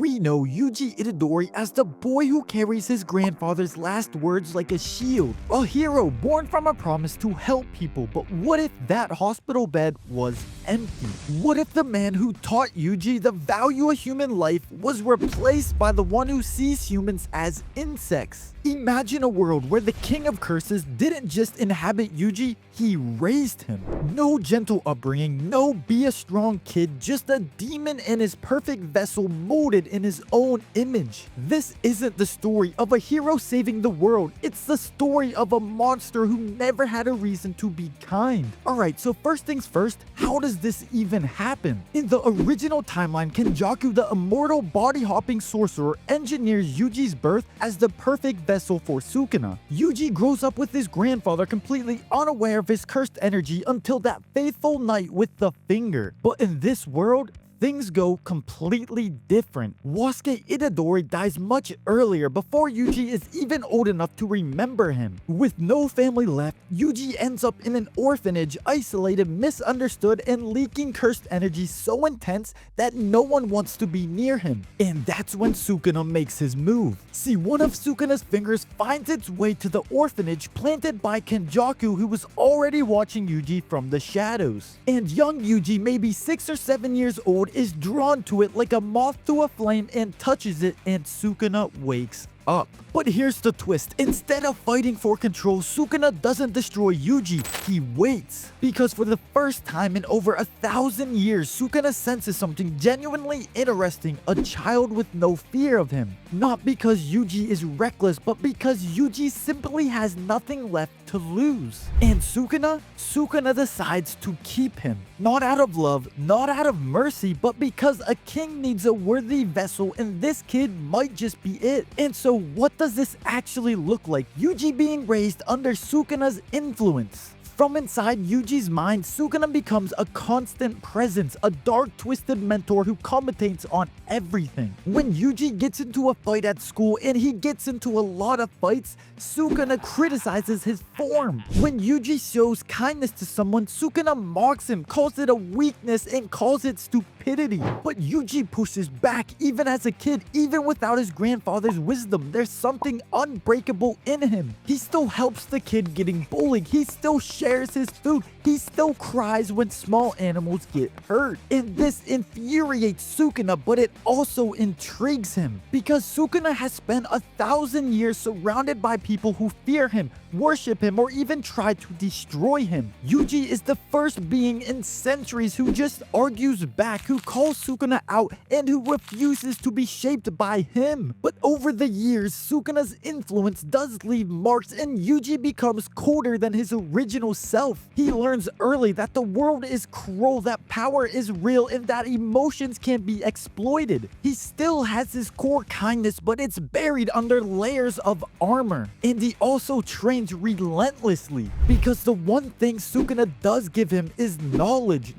We know Yuji Itadori as the boy who carries his grandfather's last words like a shield, a hero born from a promise to help people. But what if that hospital bed was empty? What if the man who taught Yuji the value of human life was replaced by the one who sees humans as insects? Imagine a world where the king of curses didn't just inhabit Yuji, he raised him. No gentle upbringing, no be a strong kid, just a demon in his perfect vessel molded in his own image. This isn't the story of a hero saving the world, it's the story of a monster who never had a reason to be kind. Alright, so first things first, how does this even happen? In the original timeline, Kenjaku, the immortal body-hopping sorcerer, engineers Yuji's birth as the perfect vessel for Sukuna. Yuji grows up with his grandfather completely unaware of his cursed energy until that faithful night with the finger. But in this world, things go completely different. Wasuke Itadori dies much earlier before Yuji is even old enough to remember him. With no family left, Yuji ends up in an orphanage, isolated, misunderstood, and leaking cursed energy so intense that no one wants to be near him. And that's when Sukuna makes his move. See, one of Sukuna's fingers finds its way to the orphanage planted by Kenjaku, who was already watching Yuji from the shadows. And young Yuji, maybe 6 or 7 years old, is drawn to it like a moth to a flame and touches it, and Sukuna wakes up. But here's the twist. Instead of fighting for control, Sukuna doesn't destroy Yuji, he waits. Because for the first time in over 1,000 years, Sukuna senses something genuinely interesting, a child with no fear of him. Not because Yuji is reckless, but because Yuji simply has nothing left to lose. And Sukuna decides to keep him. Not out of love, not out of mercy, but because a king needs a worthy vessel and this kid might just be it. And so what does this actually look like? Yuji being raised under Sukuna's influence. From inside Yuji's mind, Sukuna becomes a constant presence, a dark, twisted mentor who commentates on everything. When Yuji gets into a fight at school, and he gets into a lot of fights, Sukuna criticizes his form. When Yuji shows kindness to someone, Sukuna mocks him, calls it a weakness, and calls it stupidity. But Yuji pushes back even as a kid, even without his grandfather's wisdom. There's something unbreakable in him. He still helps the kid getting bullied. He still shares his food. He still cries when small animals get hurt. And this infuriates Sukuna, but it also intrigues him. Because Sukuna has spent 1,000 years surrounded by people who fear him, worship him, or even try to destroy him. Yuji is the first being in centuries who just argues back, who calls Sukuna out, and who refuses to be shaped by him. But over the years, Sukuna's influence does leave marks, and Yuji becomes colder than his original self. He learns early that the world is cruel, that power is real, and that emotions can be exploited. He still has his core kindness, but it's buried under layers of armor. And he also trains relentlessly, because the one thing Sukuna does give him is knowledge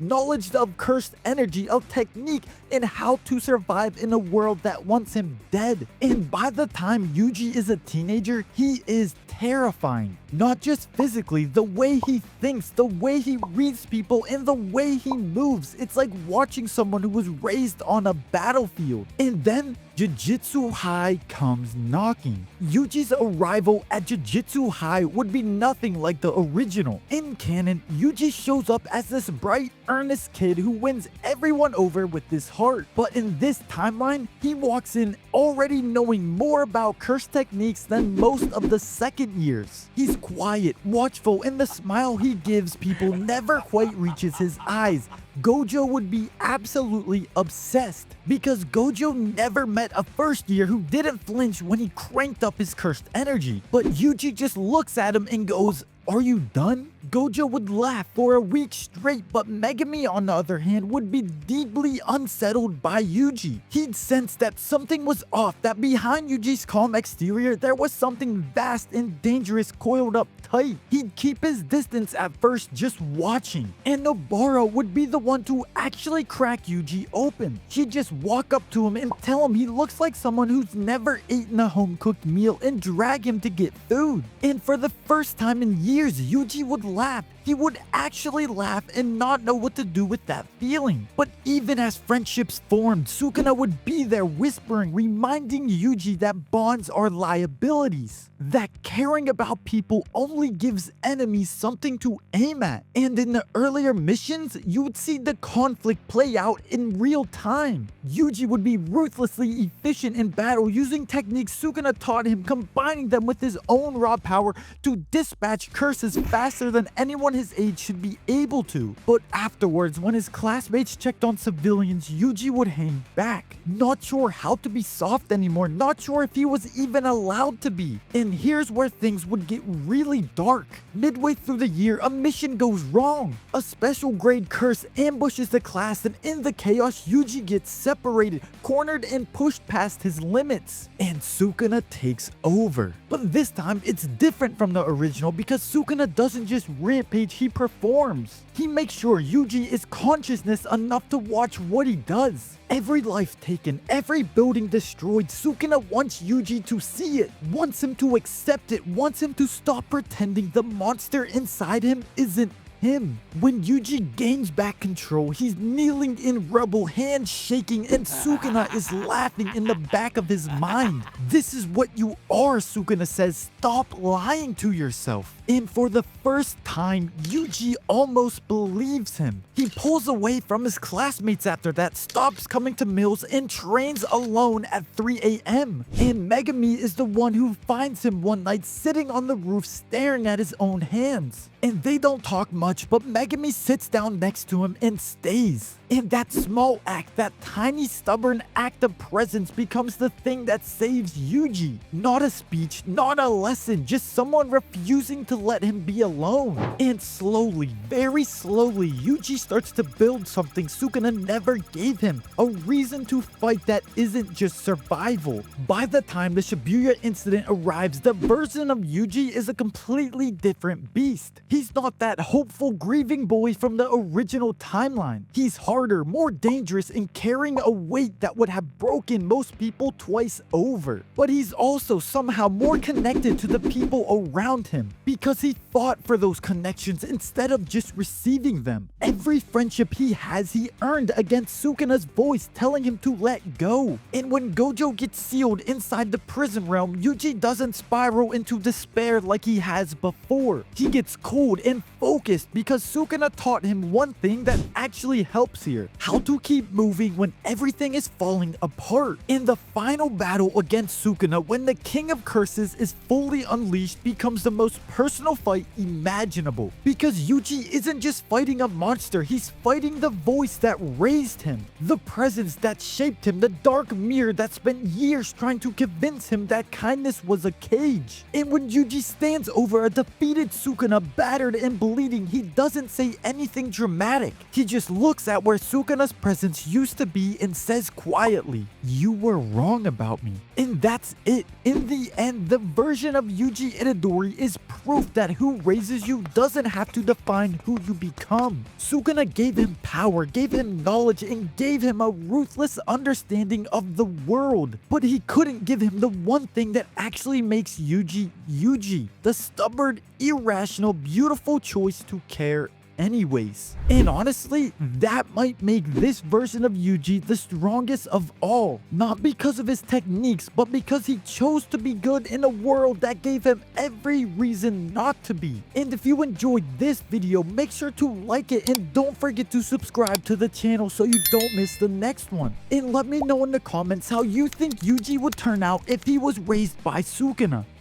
of cursed energy, of technique, and how to survive in a world that wants him dead. And by the time Yuji is a teenager, he is terrifying. Not just physically, the way he thinks, the way he reads people, and the way he moves. It's like watching someone who was raised on a battlefield. And then Jujutsu High comes knocking. Yuji's arrival at Jujutsu High would be nothing like the original. In canon, Yuji shows up as this bright, earnest kid who wins everyone over with his heart. But in this timeline, he walks in already knowing more about cursed techniques than most of the second years. He's quiet, watchful, and the smile he gives people never quite reaches his eyes. Gojo would be absolutely obsessed, because Gojo never met a first year who didn't flinch when he cranked up his cursed energy. But Yuji just looks at him and goes, "Are you done?" Gojo would laugh for a week straight, but Megami, on the other hand, would be deeply unsettled by Yuji. He'd sense that something was off, that behind Yuji's calm exterior, there was something vast and dangerous coiled up tight. He'd keep his distance at first, just watching. And Nobara would be the one to actually crack Yuji open. She'd just walk up to him and tell him he looks like someone who's never eaten a home-cooked meal and drag him to get food. And for the first time in years, Yuji would laugh. he would actually laugh and not know what to do with that feeling. But even as friendships formed, Sukuna would be there whispering, reminding Yuji that bonds are liabilities, that caring about people only gives enemies something to aim at. And in the earlier missions, you would see the conflict play out in real time. Yuji would be ruthlessly efficient in battle using techniques Sukuna taught him, combining them with his own raw power to dispatch curses faster than anyone his age should be able to. But afterwards, when his classmates checked on civilians, Yuji would hang back, not sure how to be soft anymore, not sure if he was even allowed to be. And here's where things would get really dark. Midway through the year, a mission goes wrong. A special grade curse ambushes the class, and in the chaos, Yuji gets separated, cornered, and pushed past his limits. And Sukuna takes over. But this time, it's different from the original because Sukuna doesn't just rampage, he performs. He makes sure Yuji is consciousness enough to watch what he does. Every life taken, every building destroyed, Sukuna wants Yuji to see it, wants him to accept it, wants him to stop pretending the monster inside him isn't him. When Yuji gains back control, he's kneeling in rubble, hands shaking, and Sukuna is laughing in the back of his mind. This is what you are, Sukuna says. Stop lying to yourself. And for the first time, Yuji almost believes him. He pulls away from his classmates after that, stops coming to meals, and trains alone at 3 a.m. And Megami is the one who finds him one night sitting on the roof staring at his own hands. And they don't talk much, but Megami sits down next to him and stays. And that small act, that tiny stubborn act of presence becomes the thing that saves Yuji. Not a speech, not a lesson, just someone refusing to let him be alone. And slowly, very slowly, Yuji starts to build something Sukuna never gave him. A reason to fight that isn't just survival. By the time the Shibuya incident arrives, the version of Yuji is a completely different beast. He's not that hopeful, grieving boy from the original timeline. He's harder, more dangerous, and carrying a weight that would have broken most people twice over. But he's also somehow more connected to the people around him because he fought for those connections instead of just receiving them. Every friendship he has, he earned against Sukuna's voice telling him to let go. And when Gojo gets sealed inside the prison realm, Yuji doesn't spiral into despair like he has before. He gets cold and focused because Sukuna taught him one thing that actually helps here: how to keep moving when everything is falling apart. In the final battle against Sukuna, when the King of Curses is fully unleashed, becomes the most personal fight imaginable. Because Yuji isn't just fighting a monster, he's fighting the voice that raised him, the presence that shaped him, the dark mirror that spent years trying to convince him that kindness was a cage. And when Yuji stands over a defeated Sukuna, battered and bleeding, he doesn't say anything dramatic. He just looks at where Sukuna's presence used to be and says quietly, "You were wrong about me." And that's it. In the end, the version of Yuji Itadori is proof that who raises you doesn't have to define who you become. Sukuna gave him power, gave him knowledge, and gave him a ruthless understanding of the world. But he couldn't give him the one thing that actually makes Yuji Yuji, the stubborn, irrational, beautiful choice to care anyways. And honestly, that might make this version of Yuji the strongest of all. Not because of his techniques, but because he chose to be good in a world that gave him every reason not to be. And if you enjoyed this video, make sure to like it and don't forget to subscribe to the channel so you don't miss the next one. And let me know in the comments how you think Yuji would turn out if he was raised by Sukuna.